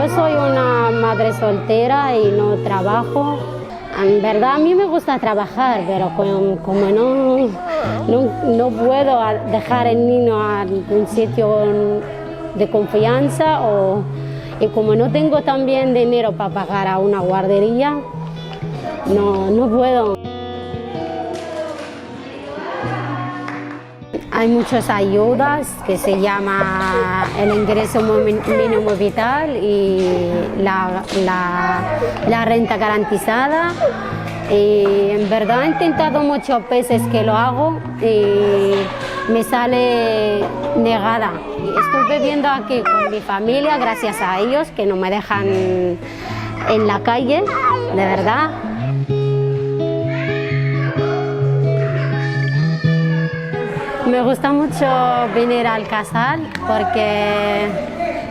yo soy una madre soltera y no trabajo. En verdad a mí me gusta trabajar, pero como no puedo dejar el niño en un sitio de confianza y como no tengo también dinero para pagar a una guardería, no puedo. Hay muchas ayudas que se llama el ingreso mínimo vital y la renta garantizada. Y en verdad he intentado muchas veces que lo hago y me sale negada. Estoy viviendo aquí con mi familia gracias a ellos que no me dejan en la calle, de verdad. Me gusta mucho venir al casal porque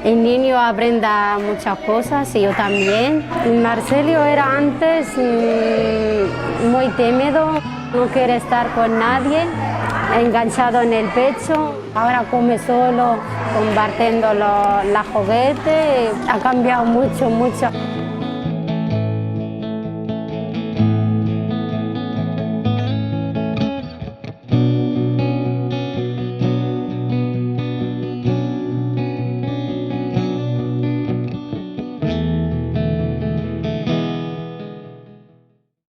el niño aprende muchas cosas y yo también. Marcelio era antes muy tímido, no quiere estar con nadie, enganchado en el pecho. Ahora come solo, compartiendo los juguetes, ha cambiado mucho.